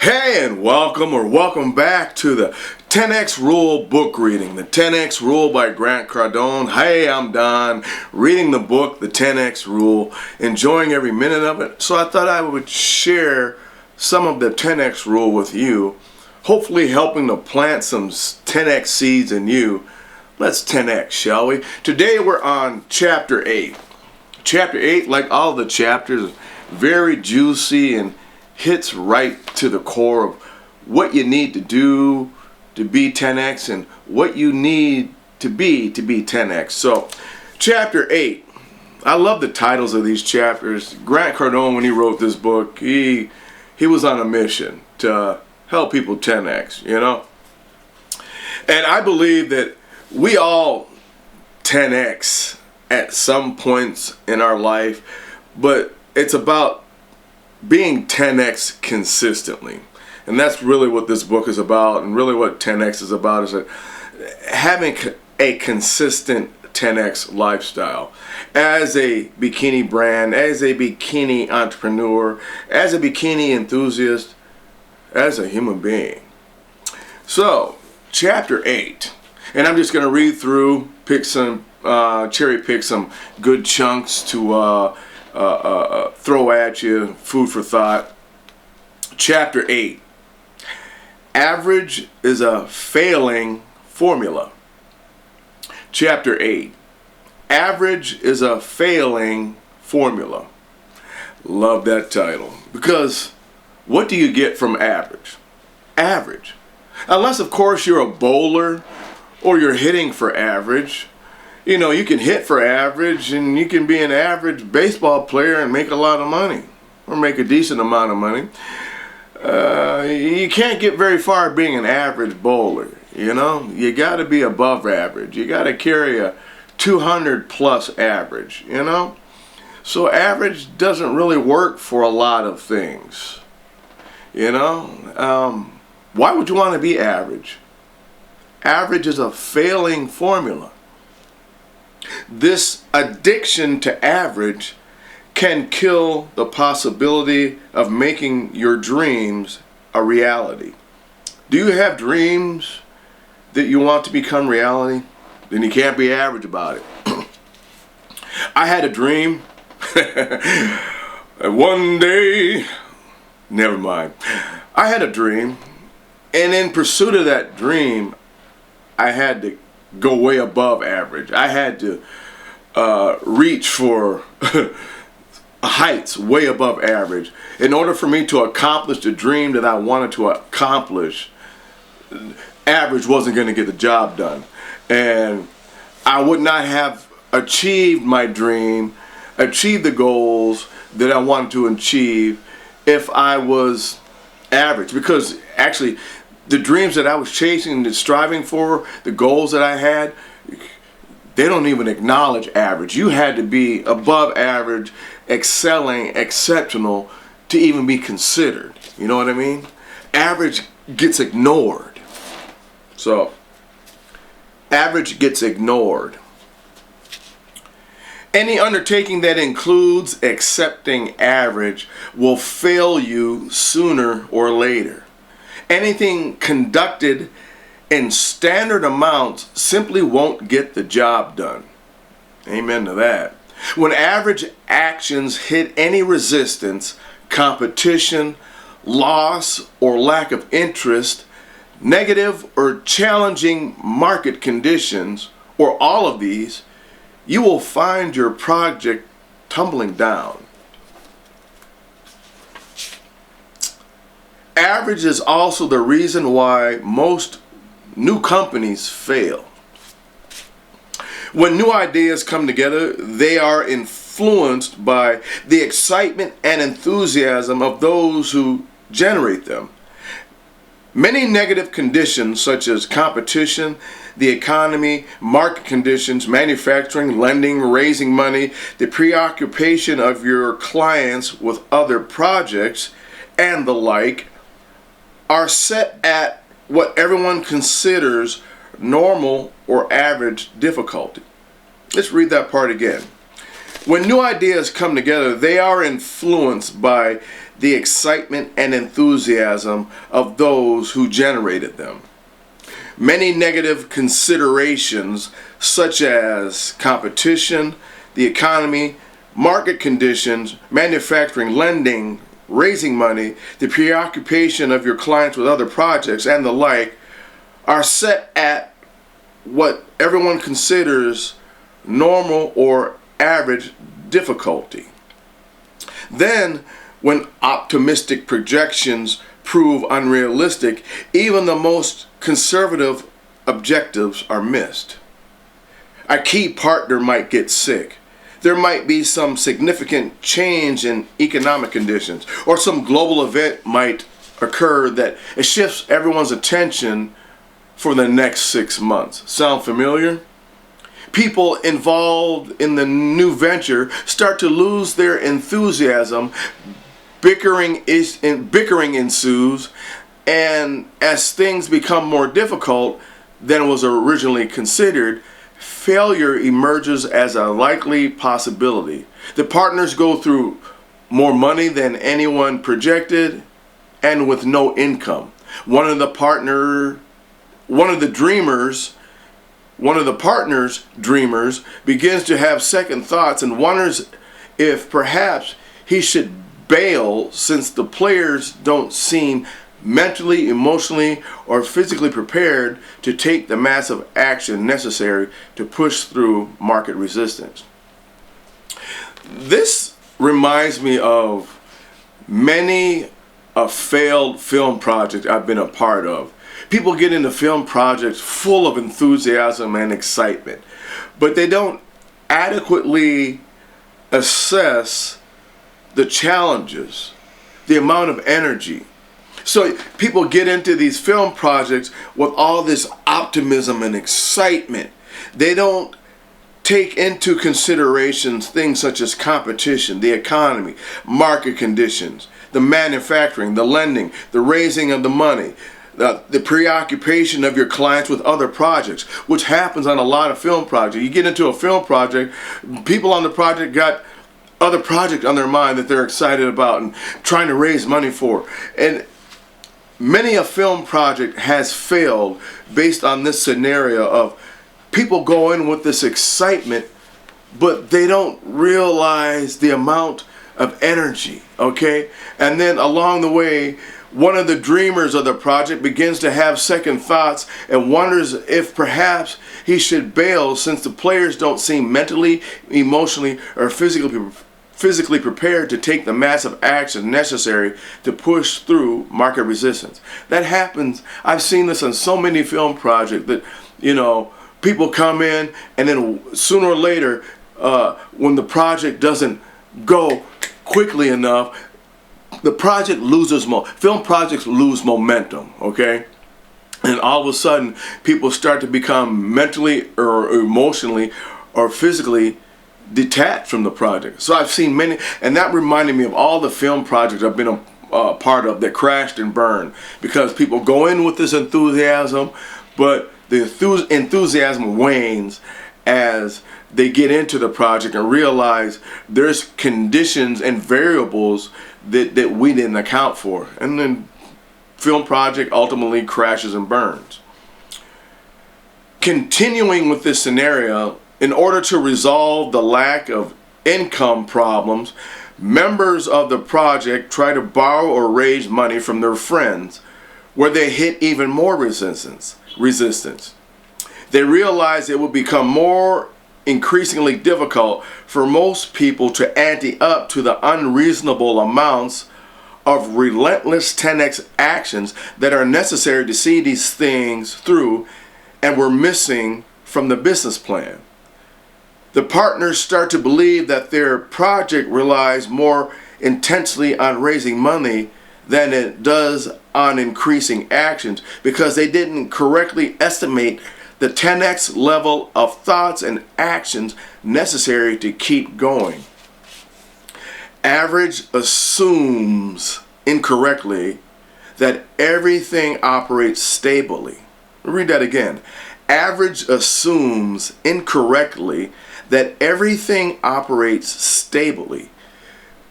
Hey, and welcome back to the 10x Rule book reading. The 10x Rule by Cardone. Hey, I'm Don, reading the book, The 10x Rule, enjoying every minute of it. So I thought I would share some of the 10x Rule with you, hopefully helping to plant some 10x seeds in you. Let's 10x, shall we? Today we're on Chapter 8. Chapter 8, like all the chapters, very juicy and hits right to the core of what you need to do to be 10x and what you need to be 10x. So, Chapter 8. I love the titles of these chapters. Grant Cardone, when he wrote this book, he was on a mission to help people 10x, you know? And I believe that we all 10x at some points in our life, but it's about being 10x consistently. And that's really what this book is about, and really what 10x is about, is that having a consistent 10x lifestyle as a bikini brand, as a bikini entrepreneur, as a bikini enthusiast, as a human being. So, Chapter 8, and I'm just going to read through, cherry pick some good chunks to throw at you, food for thought. Chapter 8. Average is a failing formula. Chapter 8. Average is a failing formula. Love that title. Because what do you get from average? Average. Unless, of course, you're a bowler or you're hitting for average. You know, you can hit for average, and you can be an average baseball player and make a lot of money, or make a decent amount of money. You can't get very far being an average bowler, you know? You got to be above average. You got to carry a 200 plus average, you know? So average doesn't really work for a lot of things, you know? Why would you want to be average? Average is a failing formula. This addiction to average can kill the possibility of making your dreams a reality. Do you have dreams that you want to become reality? Then you can't be average about it. I had a dream. One day, never mind. I had a dream, and in pursuit of that dream, I had to go way above average. I had to reach for heights way above average. In order for me to accomplish the dream that I wanted to accomplish, average wasn't going to get the job done. And I would not have achieved my dream, achieved the goals that I wanted to achieve if I was average. Because actually, the dreams that I was chasing and striving for, the goals that I had, they don't even acknowledge average. You had to be above average, excelling, exceptional to even be considered. You know what I mean? Average gets ignored. So, average gets ignored. Any undertaking that includes accepting average will fail you sooner or later. Anything conducted in standard amounts simply won't get the job done. Amen to that. When average actions hit any resistance, competition, loss, or lack of interest, negative or challenging market conditions, or all of these, you will find your project tumbling down. Average is also the reason why most new companies fail. When new ideas come together, they are influenced by the excitement and enthusiasm of those who generate them. Many negative conditions such as competition, the economy, market conditions, manufacturing, lending, raising money, the preoccupation of your clients with other projects, and the like, are set at what everyone considers normal or average difficulty. Let's read that part again. When new ideas come together, they are influenced by the excitement and enthusiasm of those who generated them. Many negative considerations, such as competition, the economy, market conditions, manufacturing, lending, raising money, the preoccupation of your clients with other projects, and the like, are set at what everyone considers normal or average difficulty. Then, when optimistic projections prove unrealistic, even the most conservative objectives are missed. A key partner might get sick. There might be some significant change in economic conditions, or some global event might occur that it shifts everyone's attention for the next 6 months. Sound familiar? People involved in the new venture start to lose their enthusiasm, bickering ensues, and as things become more difficult than was originally considered, failure emerges as a likely possibility. The partners go through more money than anyone projected and with no income. One of the partner's dreamers begins to have second thoughts and wonders if perhaps he should bail, since the players don't seem mentally, emotionally, or physically prepared to take the massive action necessary to push through market resistance. This reminds me of many a failed film project I've been a part of. People get into film projects full of enthusiasm and excitement, but they don't adequately assess the challenges, the amount of energy. So people get into these film projects with all this optimism and excitement. They don't take into consideration things such as competition, the economy, market conditions, the manufacturing, the lending, the raising of the money, the preoccupation of your clients with other projects, which happens on a lot of film projects. You get into a film project, people on the project got other projects on their mind that they're excited about and trying to raise money for. And many a film project has failed based on this scenario of people go in with this excitement, but they don't realize the amount of energy, okay? And then along the way, one of the dreamers of the project begins to have second thoughts and wonders if perhaps he should bail, since the players don't seem mentally, emotionally, or physically prepared to take the massive action necessary to push through market resistance. That happens. I've seen this on so many film projects that, people come in and then sooner or later, when the project doesn't go quickly enough, the project loses film projects lose momentum, okay? And all of a sudden, people start to become mentally or emotionally or physically detached from the project. So I've seen many, and that reminded me of all the film projects I've been a part of that crashed and burned, because people go in with this enthusiasm, but the enthusiasm wanes as they get into the project and realize there's conditions and variables that we didn't account for, and then film project ultimately crashes and burns. Continuing with this scenario, in order to resolve the lack of income problems, members of the project try to borrow or raise money from their friends, where they hit even more resistance. They realize it will become more increasingly difficult for most people to ante up to the unreasonable amounts of relentless 10x actions that are necessary to see these things through and were missing from the business plan. The partners start to believe that their project relies more intensely on raising money than it does on increasing actions, because they didn't correctly estimate the 10x level of thoughts and actions necessary to keep going. Average assumes incorrectly that everything operates stably. Read that again. Average assumes incorrectly that everything operates stably.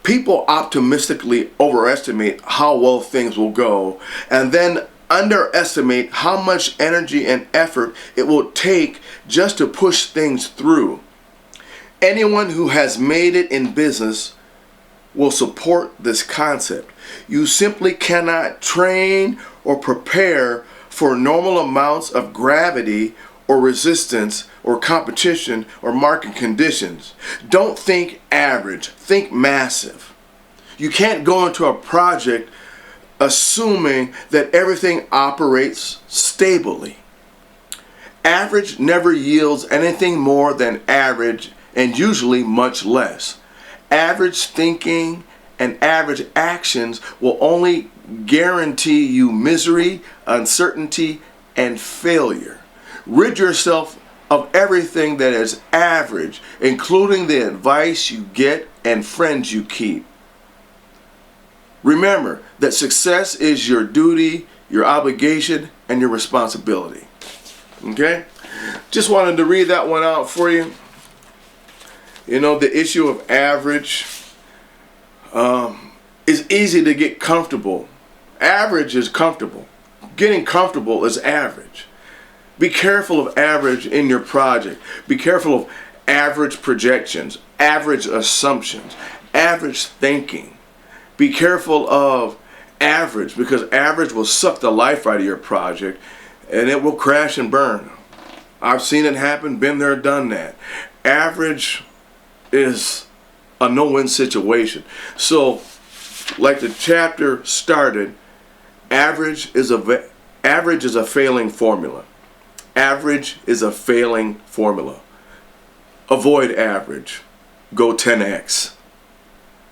People optimistically overestimate how well things will go and then underestimate how much energy and effort it will take just to push things through. Anyone who has made it in business will support this concept. You simply cannot train or prepare for normal amounts of gravity or resistance or competition or market conditions. Don't think average, think massive. You can't go into a project assuming that everything operates stably. Average never yields anything more than average, and usually much less. Average thinking and average actions will only guarantee you misery, uncertainty, and failure. Rid yourself of everything that is average, including the advice you get and friends you keep. Remember that success is your duty, your obligation, and your responsibility. Okay? Just wanted to read that one out for you. You know, the issue of average is easy to get comfortable. Average is comfortable. Getting comfortable is average. Be careful of average in your project. Be careful of average projections, average assumptions, average thinking. Be careful of average, because average will suck the life out of your project and it will crash and burn. I've seen it happen, been there, done that. Average is a no-win situation. So, like the chapter started, average is a failing formula. Average is a failing formula. Avoid average. Go 10x.